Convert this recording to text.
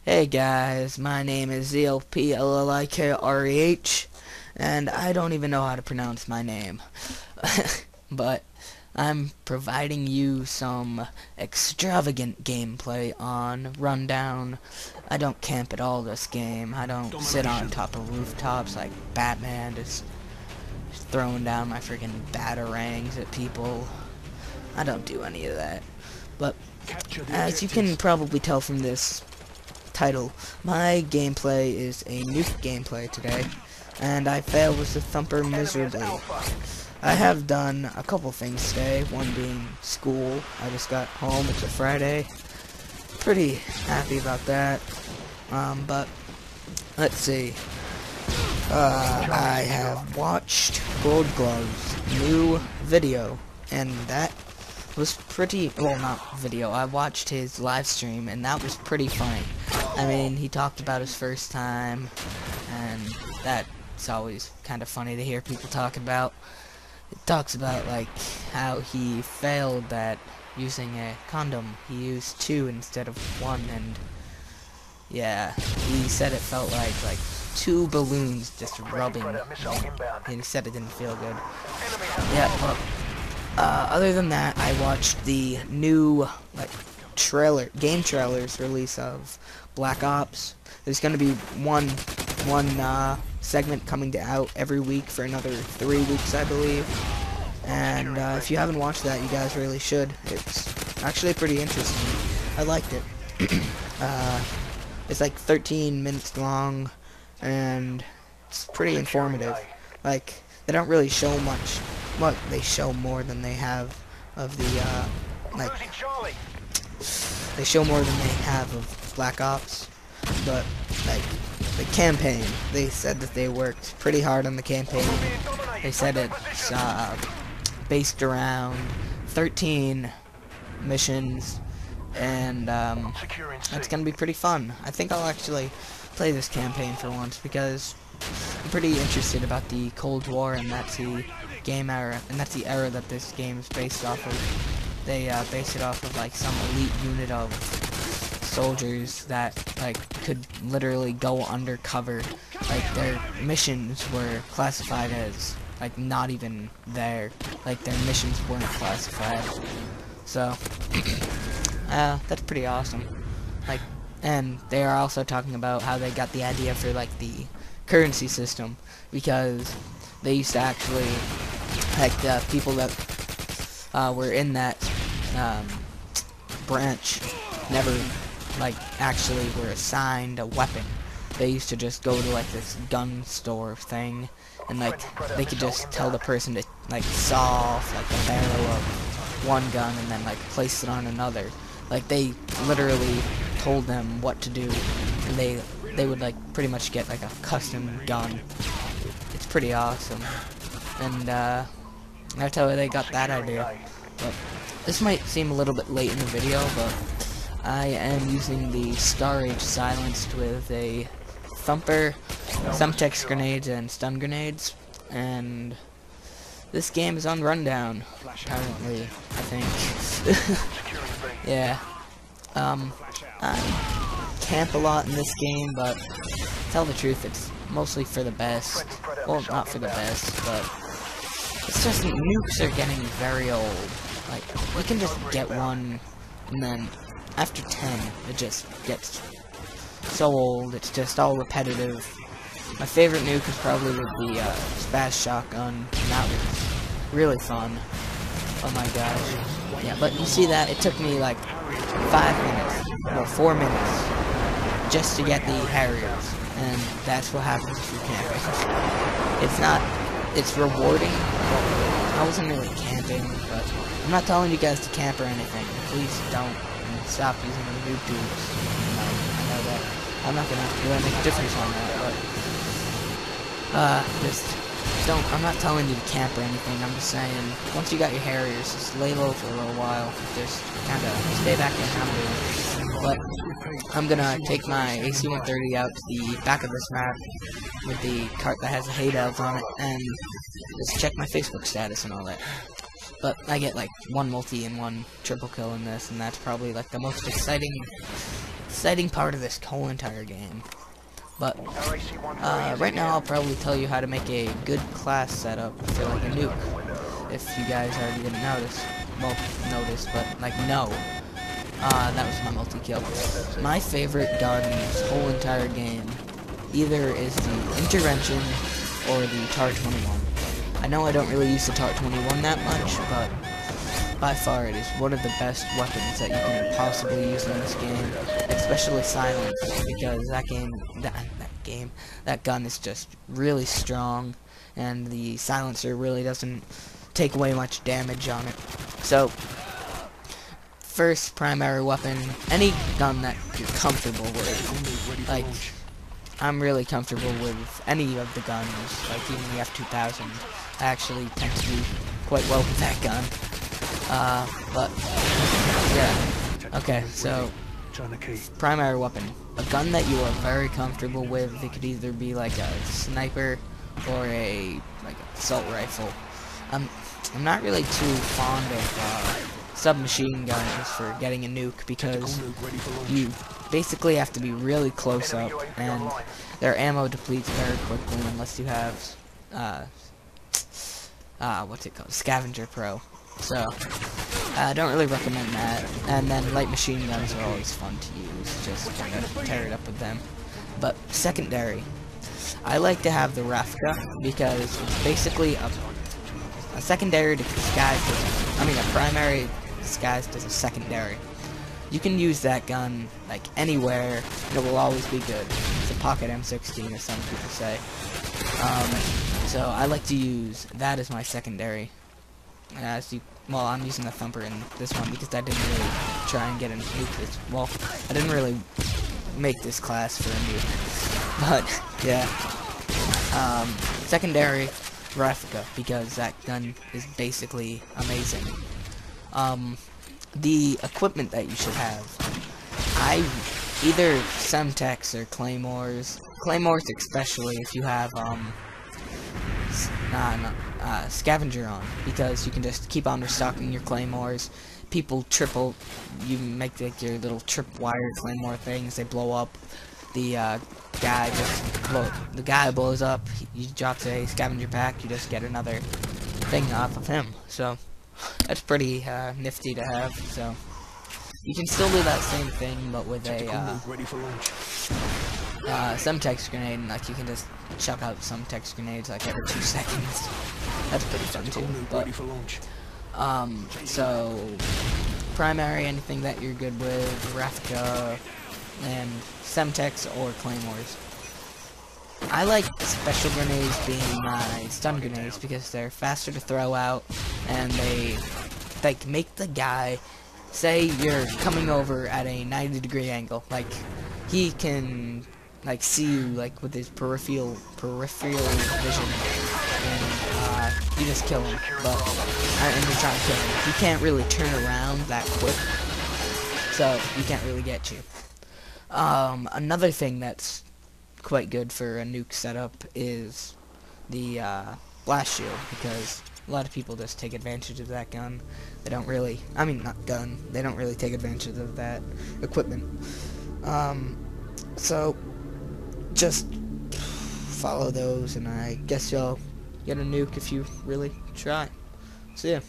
Hey guys, my name is ZLPLLIKREH, and I don't even know how to pronounce my name. But I'm providing you some extravagant gameplay on Rundown. I don't camp at all this game. I don't sit on top of rooftops like Batman, just throwing down my freaking batarangs at people. I don't do any of that. But as you can probably tell from this title, my gameplay is a nuke gameplay today, and I failed with the thumper miserably. I have done a couple things today, one being school. I just got home, it's a Friday. Pretty happy about that. But let's see. I have watched Gold Glove's new video, and that was pretty, well, not video, I watched his live stream, and that was pretty funny. I mean, he talked about his first time, and that's always kind of funny to hear people talk about. It talks about, like, how he failed at using a condom. He used 2 instead of 1, and yeah, he said it felt like 2 balloons just rubbing, and he said it didn't feel good. Yeah, well, other than that, I watched the new, game trailers release of Black Ops. There's gonna be one segment coming out every week for another 3 weeks, I believe. And if you haven't watched that, you guys really should. It's actually pretty interesting. I liked it. It's like 13 minutes long, and it's pretty informative. Like, they don't really show much. Well, they show more than they have of the, they show more than they have of Black Ops, but, like, the campaign, they said that they worked pretty hard on the campaign. They said it's, based around 13 missions, and, it's gonna be pretty fun. I think I'll actually play this campaign for once, because I'm pretty interested about the Cold War, and that's the game era, and that's the era that this game is based off of. They base it off of like some elite unit of soldiers that could literally go undercover. Like, their missions were classified as not even there. Like, their missions weren't classified. So that's pretty awesome. And they are also talking about how they got the idea for the currency system, because they used to actually, the people that were in that branch never actually were assigned a weapon. They used to just go to this gun store thing, and they could just tell the person to saw off the barrel of one gun and then place it on another. They literally told them what to do, and they would pretty much get a custom gun. It's pretty awesome, and that's how they got that idea. But this might seem a little bit late in the video, but I am using the Star Age silenced with a thumper, Semtex grenades, and stun grenades, and this game is on Rundown, apparently, I think. Yeah. I camp a lot in this game, but to tell the truth, it's mostly for the best. Well, not for the best, but it's just nukes are getting very old. You can just get one, and then after 10, it just gets so old, it's just all repetitive. My favorite nuke is probably with the Spaz shotgun, and that was really fun. Oh my gosh. Yeah, but you see that? It took me 5 minutes, or 4 minutes, just to get the Harriers, and that's what happens if you're camping. It's rewarding. Well, I wasn't really camping, but I'm not telling you guys to camp or anything. Please don't, and stop using the noob tubes. I know that I'm not gonna really make a difference on that, but just don't. I'm not telling you to camp or anything. I'm just saying, once you got your Harriers, just lay low for a little while. Just kind of stay back in how I'm doing. But I'm gonna take my AC-130 out to the back of this map with the cart that has the hay bales on it, and just check my Facebook status and all that. But I get 1 multi and 1 triple kill in this, and that's probably the most exciting exciting part of this whole entire game. But right now I'll probably tell you how to make a good class setup for like a nuke. If you guys already didn't notice, well, notice, but like no. That was my multi-kill. My favorite gun in this whole entire game either is the Intervention or the TAR-21. I know I don't really use the TAR-21 that much, but by far it is one of the best weapons that you can possibly use in this game, especially silence, because that gun is just really strong, and the silencer really doesn't take away much damage on it. So, first primary weapon, any gun that you're comfortable with. Like, I'm really comfortable with any of the guns, like even the F2000. I actually tend to do quite well with that gun. But, yeah. Okay, so, primary weapon. A gun that you are very comfortable with. It could either be like a sniper or an assault rifle. I'm not really too fond of submachine guns for getting a nuke because you basically have to be really close up, and their ammo depletes very quickly unless you have what's it called, Scavenger Pro. So I don't really recommend that. And then light machine guns are always fun to use, just kind of tear it up with them. But secondary, I like to have the Rafka because it's basically a secondary disguised as, a primary disguised as a secondary. You can use that gun like anywhere, and it will always be good. It's a pocket M16, as some people say. So I like to use that as my secondary. Well, I'm using the Thumper in this one because I didn't really try and get a nuke. Well, I didn't really make this class for a nuke. But yeah, secondary Rafka, because that gun is basically amazing. The equipment that you should have, either Semtex or Claymores especially if you have Scavenger on, because you can just keep on restocking your Claymores. People you make like your little tripwire Claymore things, they blow up. The guy blows up, he drops a scavenger pack, you just get another thing off of him. So that's pretty nifty to have. So you can still do that same thing, but with a Semtex grenade, and like you can just chuck out Semtex grenades like every 2 seconds. That's pretty fun too. But, so primary, anything that you're good with, Rafka, and Semtex or Claymores. I like special grenades being my stun grenades because they're faster to throw out, and they make the guy, say you're coming over at a 90-degree angle, like he can like see you like with his peripheral vision, and you just kill him. And you're trying to kill him. He can't really turn around that quick, so he can't really get you. Another thing that's quite good for a nuke setup is the blast shield, because a lot of people just take advantage of that gun. They don't really, they don't really take advantage of that equipment. So just follow those, and I guess you'll get a nuke if you really try. See ya.